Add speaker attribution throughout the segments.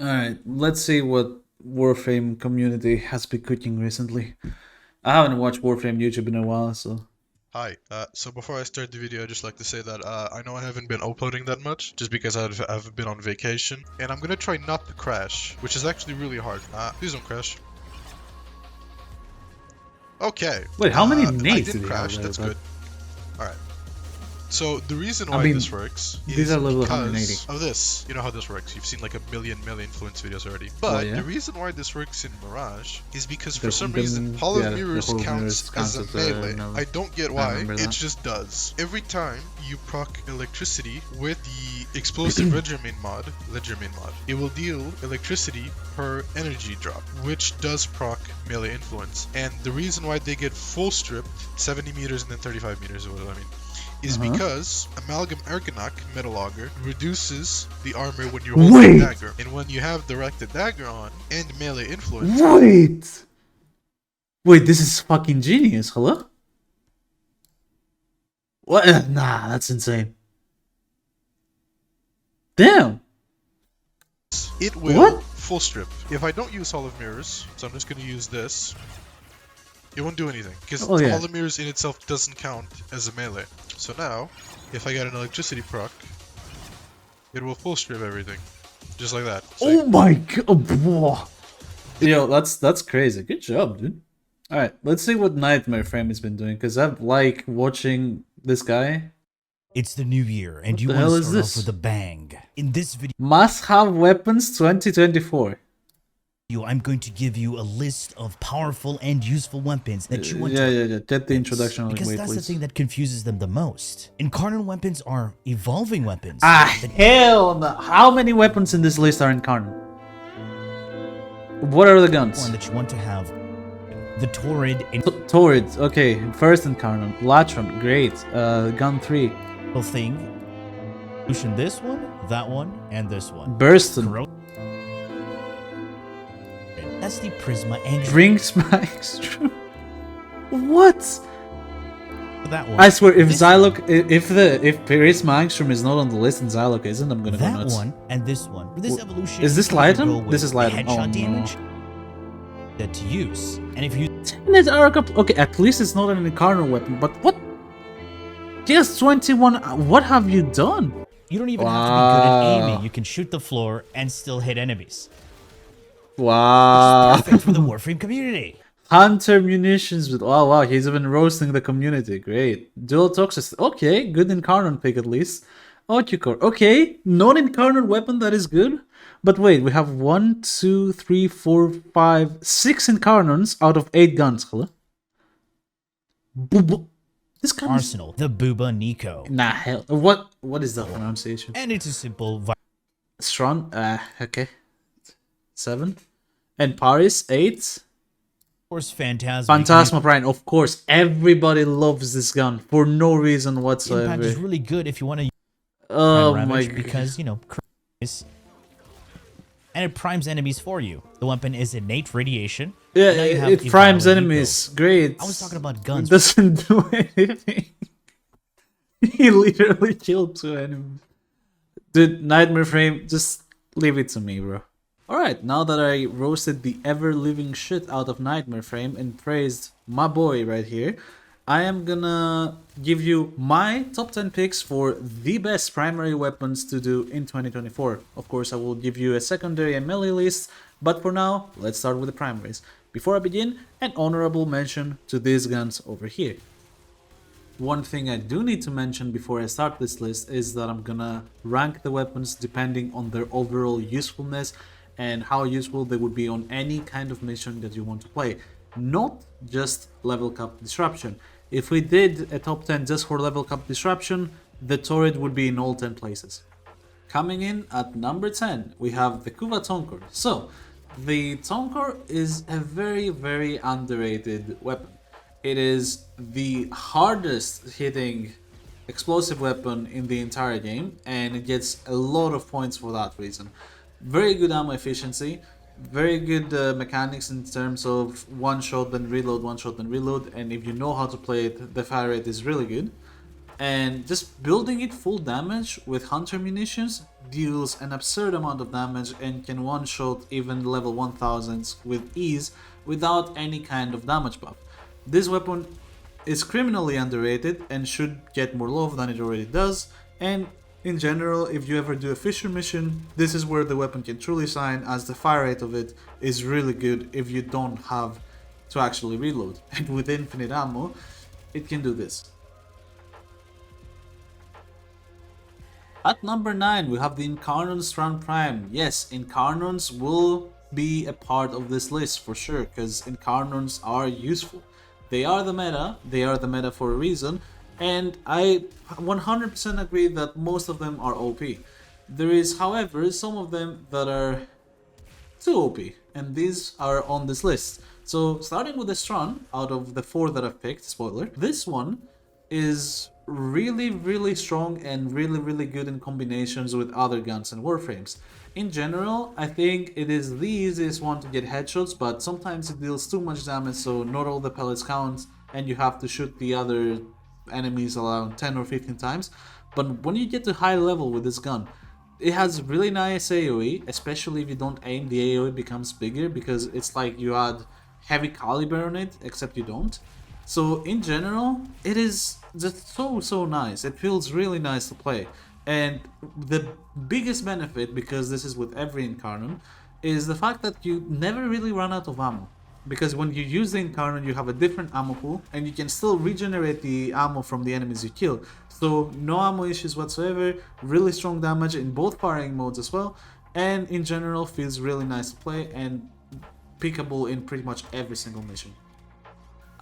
Speaker 1: Alright, let's see what Warframe community has been cooking recently. I haven't watched Warframe YouTube in a while, so...
Speaker 2: Hi. So before I start the video, I'd just like to say that I know I haven't been uploading that much, just because I've been on vacation, and I'm gonna try not to crash, which is actually really hard. Please don't crash. Okay.
Speaker 1: Wait, how many
Speaker 2: I
Speaker 1: nades do
Speaker 2: didn't
Speaker 1: we have
Speaker 2: crash.
Speaker 1: there,
Speaker 2: That's
Speaker 1: but...
Speaker 2: good. All right. So the reason
Speaker 1: I
Speaker 2: why
Speaker 1: mean,
Speaker 2: this works
Speaker 1: these
Speaker 2: is
Speaker 1: are level
Speaker 2: because
Speaker 1: 180.
Speaker 2: of this. You know how this works. You've seen like a million influence videos already.
Speaker 1: Well,
Speaker 2: But
Speaker 1: yeah.
Speaker 2: the reason why this works in Mirage is because for
Speaker 1: The-
Speaker 2: some
Speaker 1: the-
Speaker 2: reason Hall of
Speaker 1: yeah, the
Speaker 2: Mirrors
Speaker 1: Hall of
Speaker 2: counts
Speaker 1: Mirrors
Speaker 2: as a
Speaker 1: counts as
Speaker 2: melee.
Speaker 1: melee.
Speaker 2: I don't get
Speaker 1: I
Speaker 2: why.
Speaker 1: remember
Speaker 2: It
Speaker 1: that.
Speaker 2: just does. Every time you proc electricity with the explosive Ledgermain mod, it will deal electricity per energy drop, which does proc melee influence. And the reason why they get full stripped, 70 meters and then 35 meters is what I mean, is because Amalgam Arcanok Metal Auger reduces the armor when you're holding a dagger. And when you have directed dagger on and melee influence...
Speaker 1: Wait! Wait, this is fucking genius, hello? What? Nah, that's insane. Damn!
Speaker 2: It will
Speaker 1: What?
Speaker 2: full strip. If I don't use Hall of Mirrors, so I'm just going to use this, it won't do anything, because
Speaker 1: Oh, yeah.
Speaker 2: Hall of Mirrors in itself doesn't count as a melee. So now, if I get an electricity proc, it will full strip everything. Just like that. See?
Speaker 1: Oh my god! Whoa. Yo, that's crazy. Good job, dude. Alright, let's see what Nightmare Frame has been doing, because I like watching this guy.
Speaker 3: It's the new year, and
Speaker 1: What
Speaker 3: you
Speaker 1: the
Speaker 3: want
Speaker 1: hell
Speaker 3: to
Speaker 1: is
Speaker 3: start
Speaker 1: this?
Speaker 3: off with a bang. In this video,
Speaker 1: Must have weapons 2024.
Speaker 3: I'm going to give you a list of powerful and useful weapons that you want
Speaker 1: Yeah,
Speaker 3: to
Speaker 1: yeah, yeah. Get the introduction on the
Speaker 3: because
Speaker 1: way,
Speaker 3: that's the
Speaker 1: please.
Speaker 3: thing that confuses them the most. Incarnon weapons are evolving weapons.
Speaker 1: Hell no. How many weapons in this list are incarnon? What are the guns?
Speaker 3: One that you want to have. The Torrid
Speaker 1: Torrid, okay. First incarnon. Latron, great. Gun 3.
Speaker 3: thing. Solution this one, that one, and this one.
Speaker 1: Burston.
Speaker 3: That's the Prisma Angel.
Speaker 1: Drinks Max. What?
Speaker 3: That one.
Speaker 1: I swear, if
Speaker 3: This
Speaker 1: Xylok, if Prisma Angstrom is not on the list and Xylok isn't, I'm gonna go
Speaker 3: that
Speaker 1: nuts.
Speaker 3: one and this one. For this evolution,
Speaker 1: Is this
Speaker 3: you can either
Speaker 1: Lighton?
Speaker 3: go
Speaker 1: This
Speaker 3: with
Speaker 1: is Lighton.
Speaker 3: Headshot
Speaker 1: Oh, no.
Speaker 3: damage that to use, and if you
Speaker 1: Okay, at least it's not an incarnate weapon, but what? Just 21. What have you done?
Speaker 3: you don't even have to be good at aiming, you can shoot the floor and still hit enemies.
Speaker 1: Wow.
Speaker 3: Perfect for the Warframe community.
Speaker 1: Hunter munitions with. Oh wow, he's even roasting the community. Great. Dual toxicity. Okay, good incarnate pick at least. Ocucore. Okay, non-incarnate weapon that is good. But wait, we have 1, 2, 3, 4, 5, 6 incarnates out of 8 guns. Hello? This gun is...
Speaker 3: Arsenal, the Booba Nico.
Speaker 1: Nah, hell. What is that pronunciation?
Speaker 3: And it's a simple
Speaker 1: Strun. Okay. 7. And Paris 8.
Speaker 3: Force Phantasm.
Speaker 1: Phantasma Prime, of course. Everybody loves this gun for no reason whatsoever.
Speaker 3: Impact is really good if you want to use
Speaker 1: Oh
Speaker 3: Prime
Speaker 1: my
Speaker 3: Ravage
Speaker 1: god.
Speaker 3: because, and it primes enemies for you. The weapon is innate radiation.
Speaker 1: Yeah,
Speaker 3: Now you have
Speaker 1: it primes
Speaker 3: Evolve
Speaker 1: enemies. Great.
Speaker 3: I was talking about
Speaker 1: It
Speaker 3: guns.
Speaker 1: doesn't do anything. He literally killed 2 enemies. Dude, Nightmare Frame, just leave it to me, bro. Alright, now that I roasted the ever-living shit out of Nightmare Frame and praised my boy right here, I am gonna give you my top 10 picks for the best primary weapons to do in 2024. Of course, I will give you a secondary and melee list, but for now, let's start with the primaries. Before I begin, an honorable mention to these guns over here. One thing I do need to mention before I start this list is that I'm gonna rank the weapons depending on their overall usefulness and how useful they would be on any kind of mission that you want to play, not just level cap disruption. If we did a top 10 just for level cap disruption, the Torrid would be in all 10 places. Coming in at number 10, we have the Kuva Tonkor. So, the Tonkor is a very underrated weapon. It is the hardest hitting explosive weapon in the entire game, and it gets a lot of points for that reason. Very good ammo efficiency, very good mechanics in terms of one shot then reload, and if you know how to play it, the fire rate is really good. And just building it full damage with hunter munitions deals an absurd amount of damage and can one-shot even level 1000s with ease without any kind of damage buff. This weapon is criminally underrated and should get more love than it already does, and in general, if you ever do a Fisher mission, this is where the weapon can truly shine, as the fire rate of it is really good if you don't have to actually reload. And with infinite ammo, it can do this. At number 9, we have the Incarnon Strun Prime. Yes, Incarnons will be a part of this list for sure, because Incarnons are useful. They are the meta for a reason, and I 100% agree that most of them are OP. There is, however, some of them that are too OP, and these are on this list. So starting with the Strun, out of the 4 that I've picked, spoiler, this one is really strong and really good in combinations with other guns and Warframes. In general, I think it is the easiest one to get headshots, but sometimes it deals too much damage, so not all the pellets count, and you have to shoot the other enemies around 10 or 15 times. But when you get to high level with this gun, it has really nice AoE, especially if you don't aim, the AoE becomes bigger because it's like you add heavy caliber on it, except you don't. So in general, it is just so nice. It feels really nice to play. And the biggest benefit, because this is with every Incarnon, is the fact that you never really run out of ammo. Because when you use the Incarnon, you have a different ammo pool, and you can still regenerate the ammo from the enemies you kill. So no ammo issues whatsoever, really strong damage in both firing modes as well, and in general feels really nice to play and pickable in pretty much every single mission.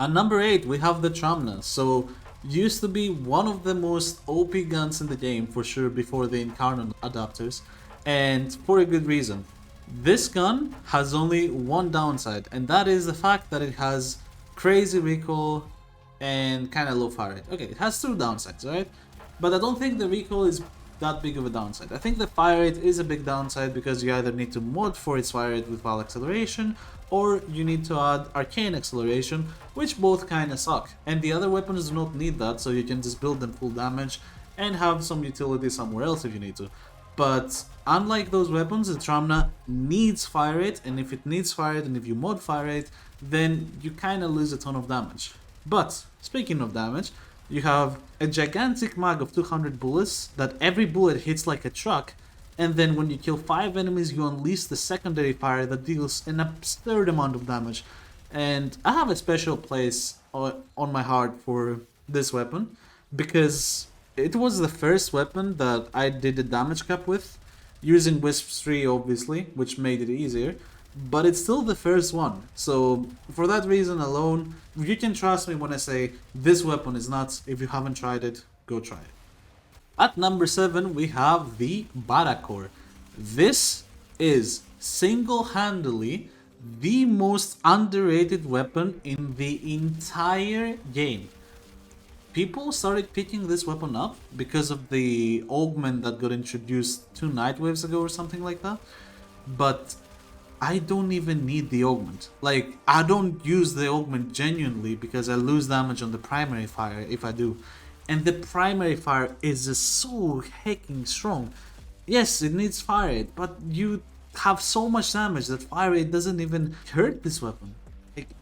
Speaker 1: At number 8, we have the Tramna. So used to be one of the most OP guns in the game for sure before the Incarnon adapters, and for a good reason. This gun has only one downside, and that is the fact that it has crazy recoil and kind of low fire rate. Okay, it has 2 downsides, right? But I don't think the recoil is that big of a downside. I think the fire rate is a big downside because you either need to mod for its fire rate with Val acceleration, or you need to add arcane acceleration, which both kinda suck. And the other weapons do not need that, so you can just build them full damage and have some utility somewhere else if you need to. But unlike those weapons, the Tramna needs fire rate, and if it needs fire rate and if you mod fire rate, then you kinda lose a ton of damage. But speaking of damage, you have a gigantic mag of 200 bullets that every bullet hits like a truck, and then when you kill 5 enemies, you unleash the secondary fire that deals an absurd amount of damage. And I have a special place on my heart for this weapon, because it was the first weapon that I did a damage cap with, using Wisp 3 obviously, which made it easier, but it's still the first one. So for that reason alone, you can trust me when I say this weapon is nuts. If you haven't tried it, go try it. At number 7, we have the Barakor. This is single-handedly the most underrated weapon in the entire game. People started picking this weapon up because of the augment that got introduced 2 night waves ago or something like that. But I don't even need the augment. Like, I don't use the augment genuinely because I lose damage on the primary fire if I do. And the primary fire is just so hecking strong. Yes, it needs fire rate, but you have so much damage that fire rate doesn't even hurt this weapon.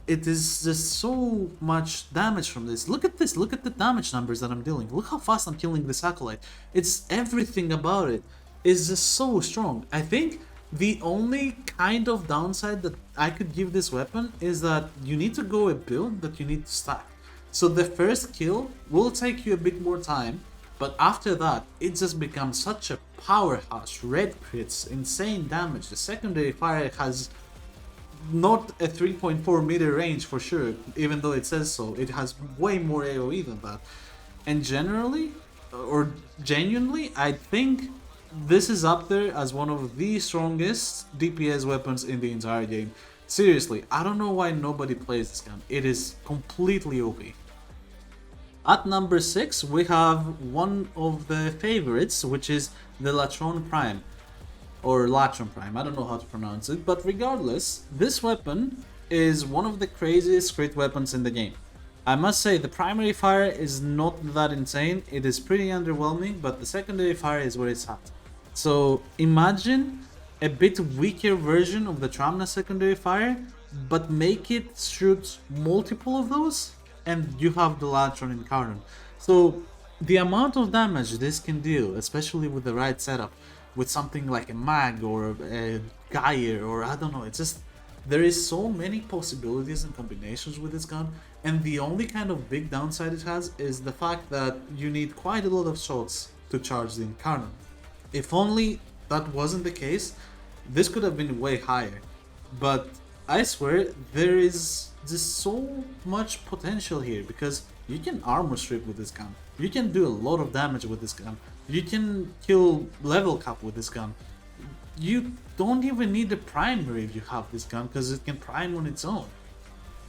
Speaker 1: It is just so much damage from this. Look at this, look at the damage numbers that I'm dealing. Look how fast I'm killing this acolyte. It's everything about it is just so strong. I think the only kind of downside that I could give this weapon is that you need to go a build that you need to stack. So the first kill will take you a bit more time, but after that, it just becomes such a powerhouse. Red crits, insane damage. The secondary fire has not a 3.4 meter range for sure, even though it says so. It has way more AoE than that. And generally, or genuinely, I think this is up there as one of the strongest DPS weapons in the entire game. Seriously, I don't know why nobody plays this gun. It is completely OP. At number 6, we have one of the favorites, which is the Latron Prime. Or Latron Prime, I don't know how to pronounce it, but regardless, this weapon is one of the craziest crit weapons in the game. I must say the primary fire is not that insane. It is pretty underwhelming, but the secondary fire is where it's at. So imagine a bit weaker version of the Tramna secondary fire, but make it shoot multiple of those, and you have the Latron incarnon. So the amount of damage this can deal, especially with the right setup, with something like a mag or a Geyer or I don't know, it's just there is so many possibilities and combinations with this gun, and the only kind of big downside it has is the fact that you need quite a lot of shots to charge the incarnon. If only that wasn't the case, this could have been way higher. But I swear there is just so much potential here because you can armor strip with this gun. You can do a lot of damage with this gun. You can kill level cap with this gun. You don't even need the primary if you have this gun because it can prime on its own.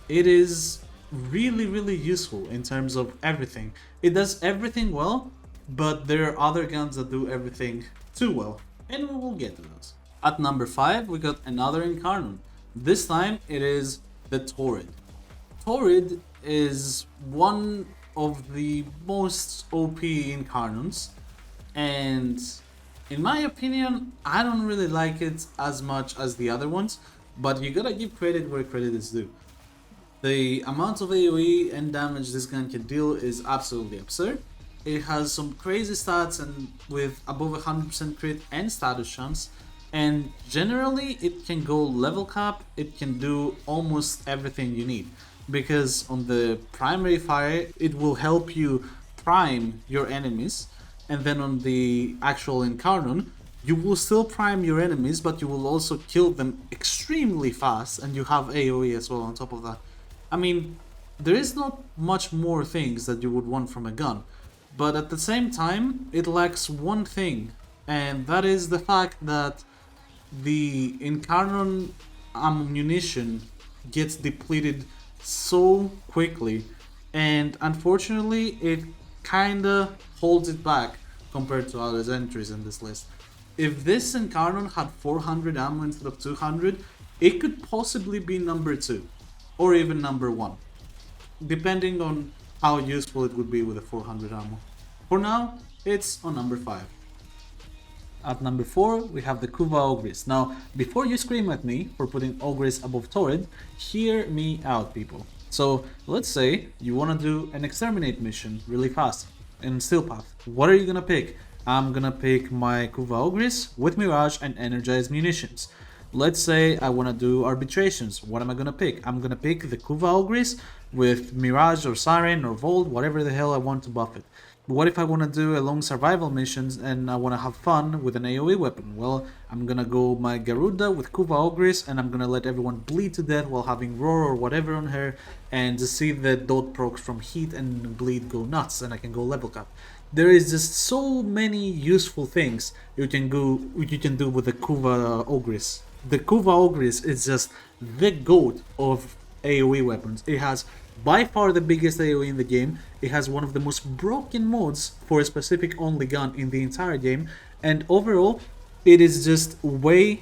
Speaker 1: It is really useful in terms of everything. It does everything well, but there are other guns that do everything too well, and we will get to those. At number 5 we got another incarnon. This time it is the Torrid. Torrid is one of the most OP incarnons, and in my opinion I don't really like it as much as the other ones, but you gotta give credit where credit is due. The amount of AoE and damage this gun can deal is absolutely absurd. It has some crazy stats and with above 100% crit and status chance, and generally it can go level cap, it can do almost everything you need, because on the primary fire it will help you prime your enemies, and then on the actual incarnon you will still prime your enemies, but you will also kill them extremely fast, and you have AoE as well on top of that. I mean, there is not much more things that you would want from a gun, but at the same time it lacks one thing, and that is the fact that the incarnon ammunition gets depleted so quickly, and unfortunately it kinda holds it back compared to other entries in this list. If this incarnon had 400 ammo instead of 200, it could possibly be number 2 or even number 1, depending on how useful it would be with a 400 ammo. For now, it's on number 5. At number 4, we have the Kuva Ogris. Now, before you scream at me for putting Ogris above Torrid, hear me out, people. So, let's say you want to do an exterminate mission really fast in Steel Path. What are you gonna pick? I'm gonna pick my Kuva Ogris with Mirage and Energized Munitions. Let's say I want to do arbitrations. What am I gonna pick? I'm gonna pick the Kuva Ogris with Mirage or Siren or Volt, whatever the hell I want to buff it. What if I want to do a long survival missions and I want to have fun with an AoE weapon? Well, I'm gonna go my Garuda with Kuva Ogris, and I'm gonna let everyone bleed to death while having Roar or whatever on her, and just see the dot procs from heat and bleed go nuts, and I can go level cap. There is just so many useful things you can do with the Kuva Ogris. The Kuva Ogris is just the GOAT of AoE weapons. It has by far the biggest AoE in the game. It has one of the most broken mods for a specific only gun in the entire game, and overall it is just way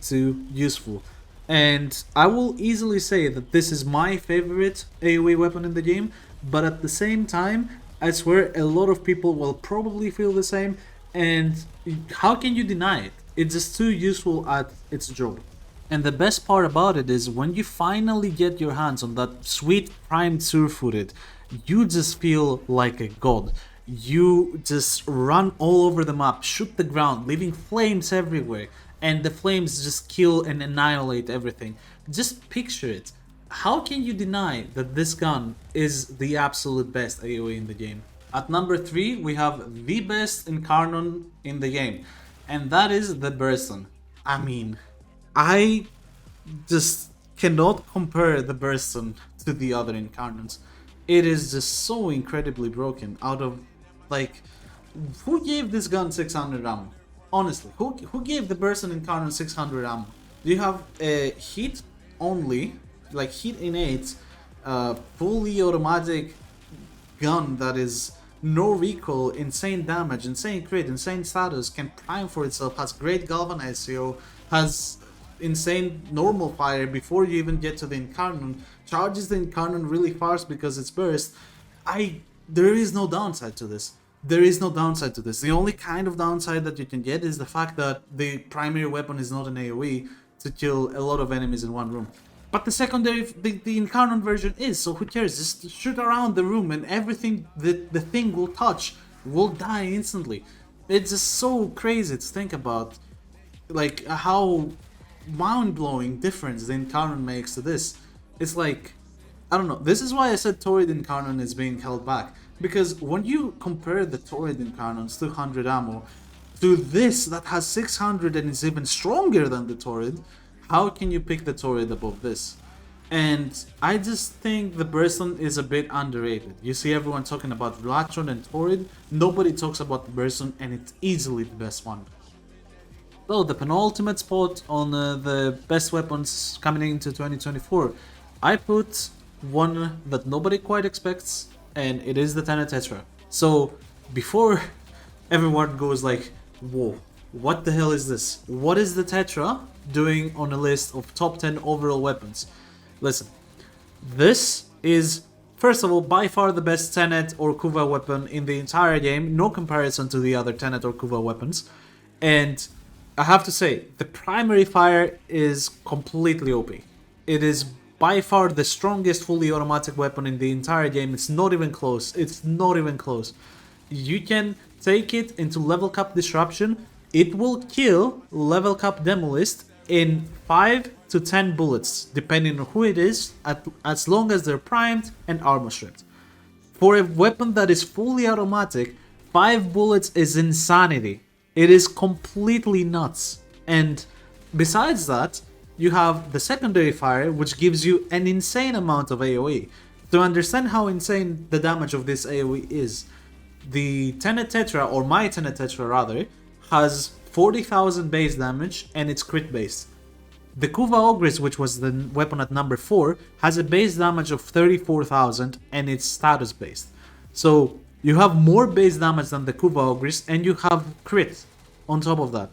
Speaker 1: too useful. And I will easily say that this is my favorite AoE weapon in the game, but at the same time I swear a lot of people will probably feel the same, and how can you deny it? It's just too useful at its job. And the best part about it is when you finally get your hands on that sweet primed Surfooted, you just feel like a god. You just run all over the map, shoot the ground, leaving flames everywhere, and the flames just kill and annihilate everything. Just picture it. How can you deny that this gun is the absolute best AoE in the game? At number 3, we have the best incarnon in the game, and that is the Burston. I mean, I just cannot compare the Burston to the other incarnons. It is just so incredibly broken. Out of, like, who gave this gun 600 ammo? Honestly, who gave the Burston incarnon 600 ammo? Do you have a hit only, like hit innate, fully automatic gun that is no recoil, insane damage, insane crit, insane status, can prime for itself, has great galvanize, has insane normal fire before you even get to the incarnon, charges the incarnon really fast because it's burst. There is no downside to this. There is no downside to this. The only kind of downside that you can get is the fact that the primary weapon is not an AoE to kill a lot of enemies in one room. But the secondary, the incarnon version is, so who cares? Just shoot around the room and everything the thing will touch will die instantly. It's just so crazy to think about, like, how mind-blowing difference the incarnon makes to this. It's like, I don't know, this is why I said Torrid incarnon is being held back. Because when you compare the Torrid incarnon's 200 ammo to this that has 600 and is even stronger than the Torrid, how can you pick the Torrid above this? And I just think the Burston is a bit underrated. You see everyone talking about Latron and Torrid, nobody talks about the Burston, and it's easily the best one. So the penultimate spot on the best weapons coming into 2024, I put one that nobody quite expects, and it is the Tenet Tetra. So before everyone goes like, whoa, what the hell is this? What is the Tetra doing on a list of top 10 overall weapons? Listen, this is, first of all, by far the best Tenet or Kuva weapon in the entire game, no comparison to the other Tenet or Kuva weapons. And I have to say, the primary fire is completely OP. It is by far the strongest fully automatic weapon in the entire game. It's not even close. It's not even close. You can take it into level cap disruption. It will kill level cap Demolist in 5 to 10 bullets, depending on who it is, as long as they're primed and armor stripped. For a weapon that is fully automatic, 5 bullets is insanity. It is completely nuts. And besides that, you have the secondary fire, which gives you an insane amount of AoE. To understand how insane the damage of this AoE is, the Tenet Tetra, or my Tenet Tetra rather, has 40,000 base damage and it's crit based. The Kuva Ogris, which was the weapon at number 4, has a base damage of 34,000 and it's status based. So you have more base damage than the Kuva Ogris and you have crit on top of that.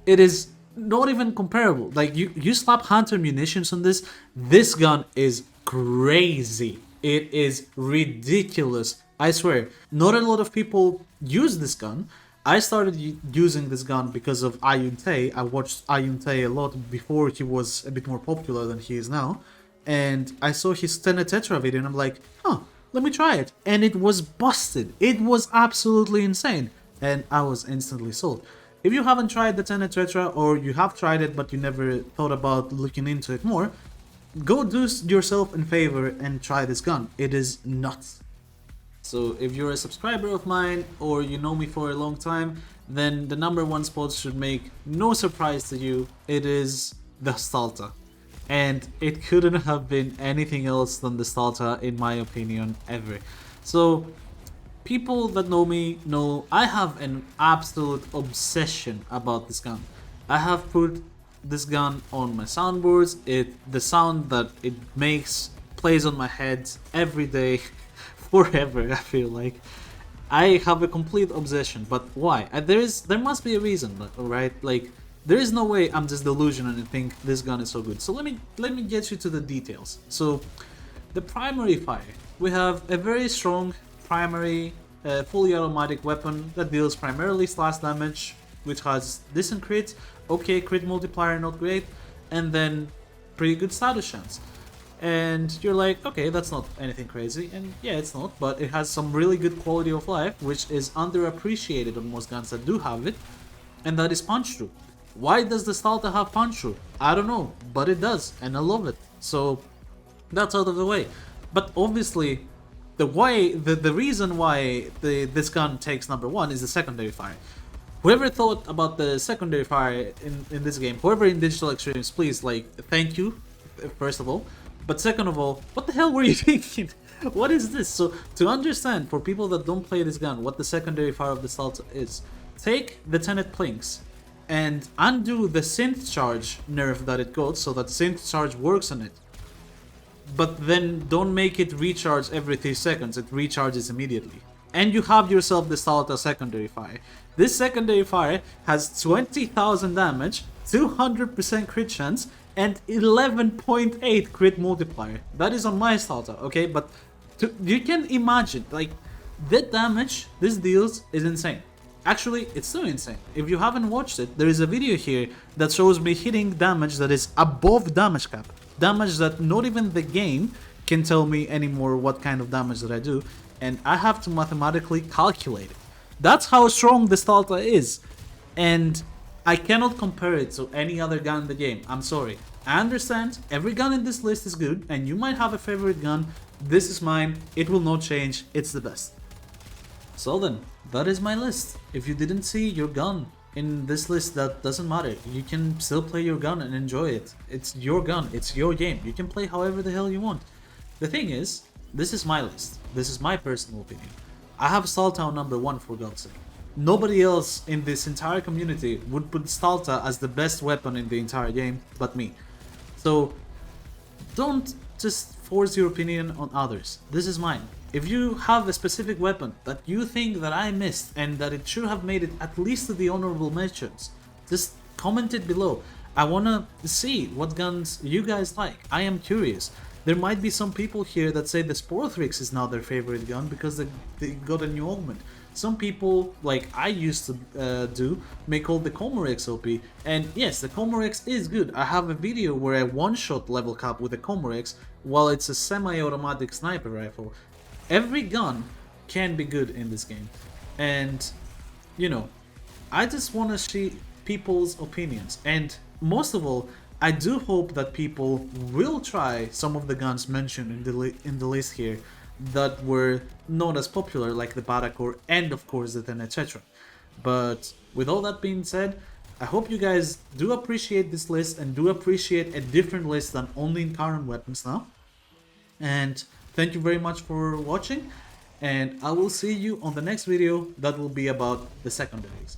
Speaker 1: It is not even comparable. Like, you slap Hunter munitions on this gun is crazy. It is ridiculous. I swear, not a lot of people use this gun. I started using this gun because of Ayunte. I watched Ayunte a lot before he was a bit more popular than he is now. And I saw his Tenet Tetra video and I'm like, huh, let me try it. And it was busted. It was absolutely insane. And I was instantly sold. If you haven't tried the Tenet Tetra, or you have tried it but you never thought about looking into it more, go do yourself a favor and try this gun. It is nuts. So if you're a subscriber of mine or you know me for a long time, then the number one spot should make no surprise to you. It is the Stalta. And it couldn't have been anything else than the Stalta, in my opinion, ever. So people that know me know I have an absolute obsession about this gun. I have put this gun on my soundboards. The sound that it makes plays on my head every day, forever. I feel like I have a complete obsession. But why? There must be a reason, right? Like, there is no way I'm just delusional and think this gun is so good. So let me get you to the details. So the primary fire, we have a very strong primary fully automatic weapon that deals primarily slash damage, which has decent crit, okay crit multiplier, not great, and then pretty good status chance. And you're like, okay, that's not anything crazy, and yeah, it's not, but it has some really good quality of life, which is underappreciated on most guns that do have it, and that is punch through. Why does the Stalta have punch through? I don't know, but it does, and I love it. So that's out of the way. But obviously, the reason why this gun takes number one is the secondary fire. Whoever thought about the secondary fire in this game, whoever in Digital Extremes, please, like, thank you, first of all. But second of all, what the hell were you thinking? What is this? So to understand, for people that don't play this gun, what the secondary fire of the Stalta is, take the Tenet Plinks and undo the synth charge nerf that it got so that synth charge works on it. But then don't make it recharge every 3 seconds, it recharges immediately. and you have yourself the Salta secondary fire. This secondary fire has 20,000 damage, 200% crit chance, and 11.8 crit multiplier. That is on my Salta, okay? But you can imagine, like, the damage this deals is insane. Actually, it's so insane. If you haven't watched it, there is a video here that shows me hitting damage that is above damage cap. Damage that not even the game can tell me anymore what kind of damage that I do, and I have to mathematically calculate it. That's how strong the Stalta is, and I cannot compare it to any other gun in the game. I'm sorry. I understand every gun in this list is good, and you might have a favorite gun. This is mine. It will not change. It's the best. So then, that is my list. If you didn't see your gun in this list, that doesn't matter. You can still play your gun and enjoy it. It's your gun. It's your game. You can play however the hell you want. The thing is, this is my list. This is my personal opinion. I have Stalta on number 1, for God's sake. Nobody else in this entire community would put Stalta as the best weapon in the entire game but me. So don't just force your opinion on others. This is mine. If you have a specific weapon that you think that I missed and that it should have made it at least to the honorable mentions, just comment it below. I wanna see what guns you guys like. I am curious. There might be some people here that say the Sporthrix is now their favorite gun because they got a new augment. Some people, like I used to do, may call the Commodore OP. And yes, the Commodore is good. I have a video where I one-shot level cap with the Commodore while it's a semi-automatic sniper rifle. Every gun can be good in this game. And, you know, I just want to see people's opinions. And most of all, I do hope that people will try some of the guns mentioned in the list here that were not as popular, like the Barakor and of course the 10, etc. But with all that being said, I hope you guys do appreciate this list and do appreciate a different list than only incarnon weapons now. And thank you very much for watching, and I will see you on the next video that will be about the secondaries.